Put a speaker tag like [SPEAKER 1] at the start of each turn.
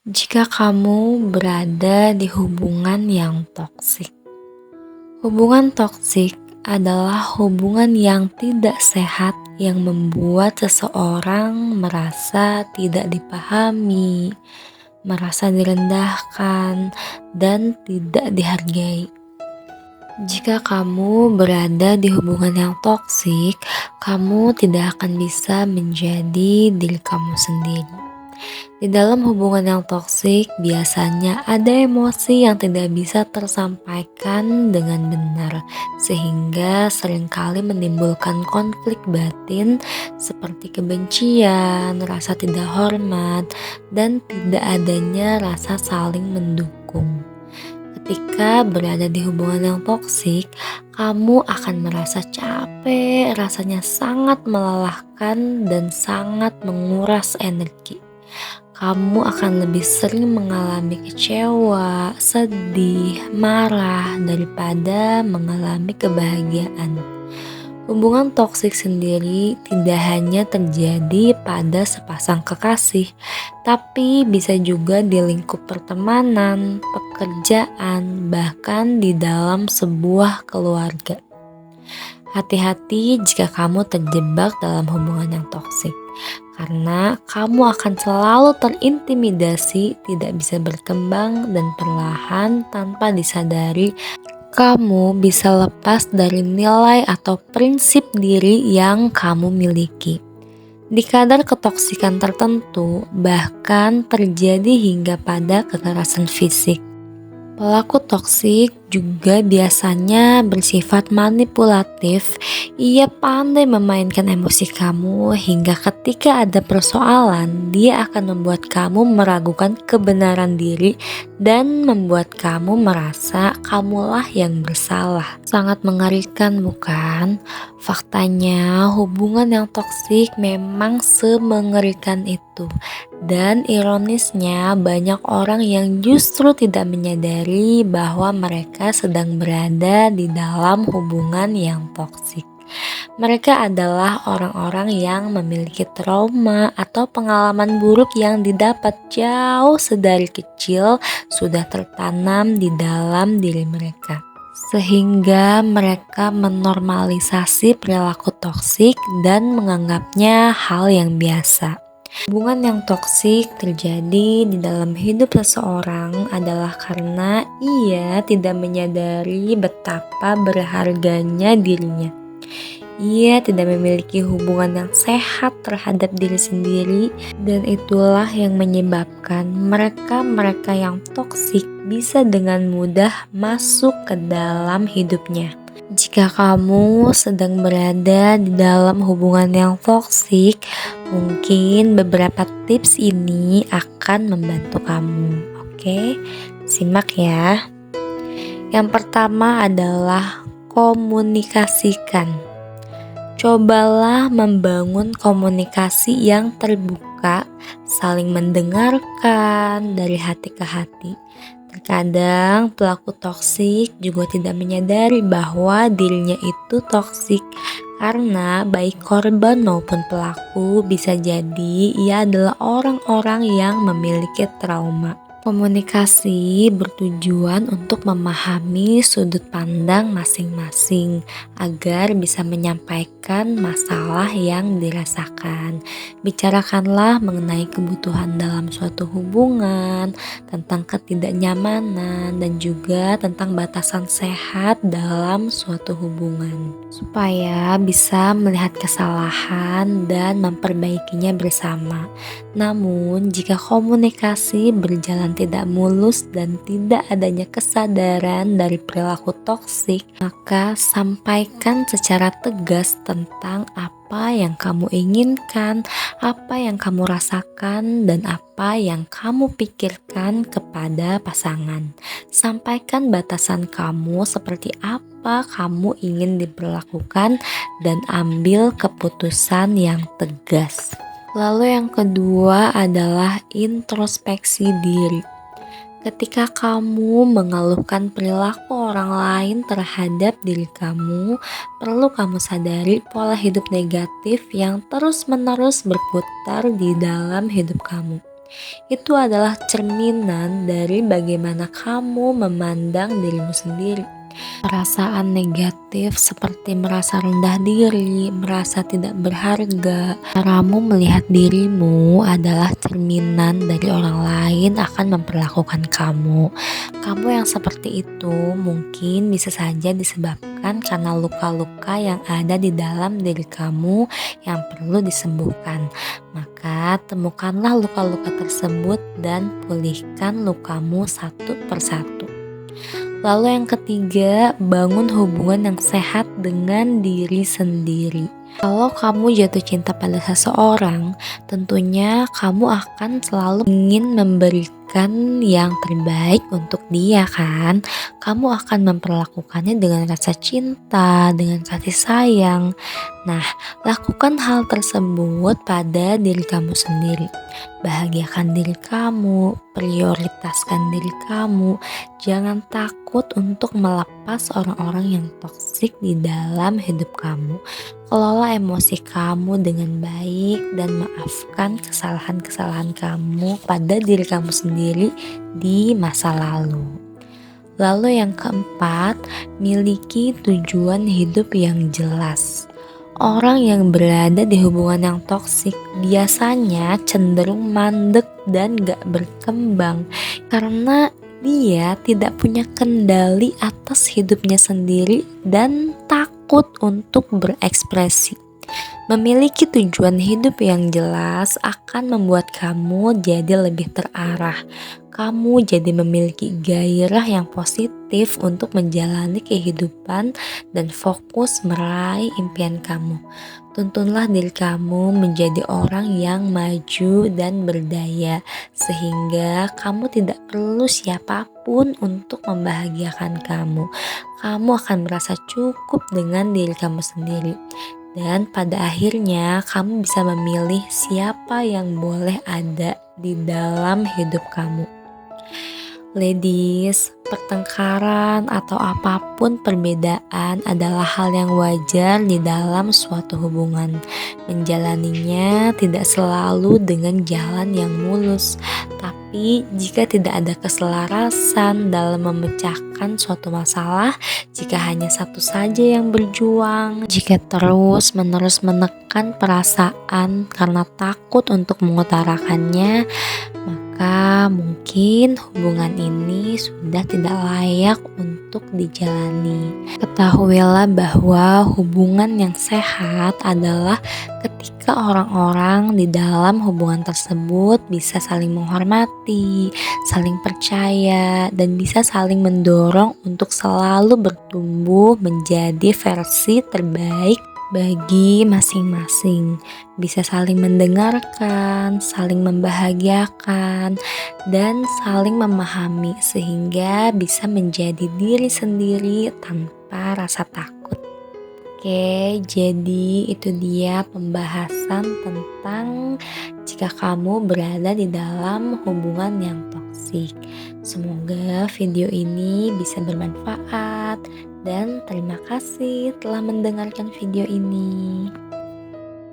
[SPEAKER 1] Jika kamu berada di hubungan yang toksik, hubungan toksik adalah hubungan yang tidak sehat yang membuat seseorang merasa tidak dipahami, merasa direndahkan, dan tidak dihargai. Jika kamu berada di hubungan yang toksik, kamu tidak akan bisa menjadi diri kamu sendiri. Di dalam hubungan yang toksik, biasanya ada emosi yang tidak bisa tersampaikan dengan benar, sehingga seringkali menimbulkan konflik batin seperti kebencian, rasa tidak hormat, dan tidak adanya rasa saling mendukung. Ketika berada di hubungan yang toksik, kamu akan merasa capek, rasanya sangat melelahkan dan sangat menguras energi. Kamu akan lebih sering mengalami kecewa, sedih, marah daripada mengalami kebahagiaan. Hubungan toksik sendiri tidak hanya terjadi pada sepasang kekasih, tapi bisa juga di lingkup pertemanan, pekerjaan, bahkan di dalam sebuah keluarga. Hati-hati jika kamu terjebak dalam hubungan yang toksik, karena kamu akan selalu terintimidasi, tidak bisa berkembang, dan perlahan tanpa disadari kamu bisa lepas dari nilai atau prinsip diri yang kamu miliki. Di kadar ketoksikan tertentu, bahkan terjadi hingga pada kekerasan fisik. Pelaku toksik juga biasanya bersifat manipulatif. Ia pandai memainkan emosi kamu hingga ketika ada persoalan, dia akan membuat kamu meragukan kebenaran diri dan membuat kamu merasa kamulah yang bersalah. Sangat mengerikan, bukan? Faktanya, hubungan yang toksik memang semengerikan itu. Dan ironisnya, banyak orang yang justru tidak menyadari bahwa mereka sedang berada di dalam hubungan yang toksik. Mereka adalah orang-orang yang memiliki trauma atau pengalaman buruk yang didapat jauh sedari kecil sudah tertanam di dalam diri mereka. Sehingga mereka menormalisasi perilaku toksik dan menganggapnya hal yang biasa. Hubungan yang toksik terjadi di dalam hidup seseorang adalah karena ia tidak menyadari betapa berharganya dirinya. Ia tidak memiliki hubungan yang sehat terhadap diri sendiri, dan itulah yang menyebabkan mereka-mereka yang toksik bisa dengan mudah masuk ke dalam hidupnya. Jika kamu sedang berada di dalam hubungan yang toksik, mungkin beberapa tips ini akan membantu kamu. Oke, simak ya. Yang pertama adalah komunikasikan. Cobalah membangun komunikasi yang terbuka, saling mendengarkan dari hati ke hati. Terkadang pelaku toksik juga tidak menyadari bahwa dirinya itu toksik, karena baik korban maupun pelaku bisa jadi ia adalah orang-orang yang memiliki trauma. Komunikasi bertujuan untuk memahami sudut pandang masing-masing agar bisa menyampaikan masalah yang dirasakan. Bicarakanlah mengenai kebutuhan dalam suatu hubungan, tentang ketidaknyamanan, dan juga tentang batasan sehat dalam suatu hubungan, supaya bisa melihat kesalahan dan memperbaikinya bersama. Namun, jika komunikasi berjalan tidak mulus dan tidak adanya kesadaran dari perilaku toksik, maka sampaikan secara tegas tentang apa yang kamu inginkan, apa yang kamu rasakan, dan apa yang kamu pikirkan kepada pasangan. Sampaikan batasan kamu seperti apa kamu ingin diperlakukan dan ambil keputusan yang tegas. Lalu yang kedua adalah introspeksi diri. Ketika kamu mengeluhkan perilaku orang lain terhadap diri kamu, perlu kamu sadari pola hidup negatif yang terus-menerus berputar di dalam hidup kamu. Itu adalah cerminan dari bagaimana kamu memandang dirimu sendiri. Perasaan negatif seperti merasa rendah diri, merasa tidak berharga, caramu melihat dirimu adalah cerminan dari orang lain akan memperlakukan kamu. Kamu yang seperti itu mungkin bisa saja disebabkan karena luka-luka yang ada di dalam diri kamu yang perlu disembuhkan. Maka temukanlah luka-luka tersebut dan pulihkan lukamu satu persatu. Lalu yang ketiga, bangun hubungan yang sehat dengan diri sendiri. Kalau kamu jatuh cinta pada seseorang, tentunya kamu akan selalu ingin memberikan yang terbaik untuk dia kan. Kamu akan memperlakukannya dengan rasa cinta, dengan kasih sayang. Nah, lakukan hal tersebut pada diri kamu sendiri. Bahagiakan diri kamu, prioritaskan diri kamu. Jangan takut untuk melepas orang-orang yang toksik di dalam hidup kamu. Kelola emosi kamu dengan baik dan maafkan kesalahan-kesalahan kamu pada diri kamu sendiri di masa lalu. Lalu yang keempat, miliki tujuan hidup yang jelas. Orang yang berada di hubungan yang toksik biasanya cenderung mandek dan gak berkembang karena dia tidak punya kendali atas hidupnya sendiri dan takut untuk berekspresi. Memiliki tujuan hidup yang jelas akan membuat kamu jadi lebih terarah. Kamu jadi memiliki gairah yang positif untuk menjalani kehidupan dan fokus meraih impian kamu. Tuntunlah diri kamu menjadi orang yang maju dan berdaya, sehingga kamu tidak perlu siapapun untuk membahagiakan kamu. Kamu akan merasa cukup dengan diri kamu sendiri. Dan pada akhirnya kamu bisa memilih siapa yang boleh ada di dalam hidup kamu. Ladies, pertengkaran atau apapun perbedaan adalah hal yang wajar di dalam suatu hubungan. Menjalaninya tidak selalu dengan jalan yang mulus, tapi jika tidak ada keselarasan dalam memecahkan suatu masalah, jika hanya satu saja yang berjuang, jika terus-menerus menekan perasaan karena takut untuk mengutarakannya, maka mungkin hubungan ini sudah tidak layak untuk dijalani. Ketahuilah bahwa hubungan yang sehat adalah ketika orang-orang di dalam hubungan tersebut bisa saling menghormati, saling percaya, dan bisa saling mendorong untuk selalu bertumbuh menjadi versi terbaik bagi masing-masing. Bisa saling mendengarkan, saling membahagiakan, dan saling memahami sehingga bisa menjadi diri sendiri tanpa rasa takut. Oke, jadi itu dia pembahasan tentang jika kamu berada di dalam hubungan yang toksik. Semoga video ini bisa bermanfaat dan terima kasih telah mendengarkan video ini.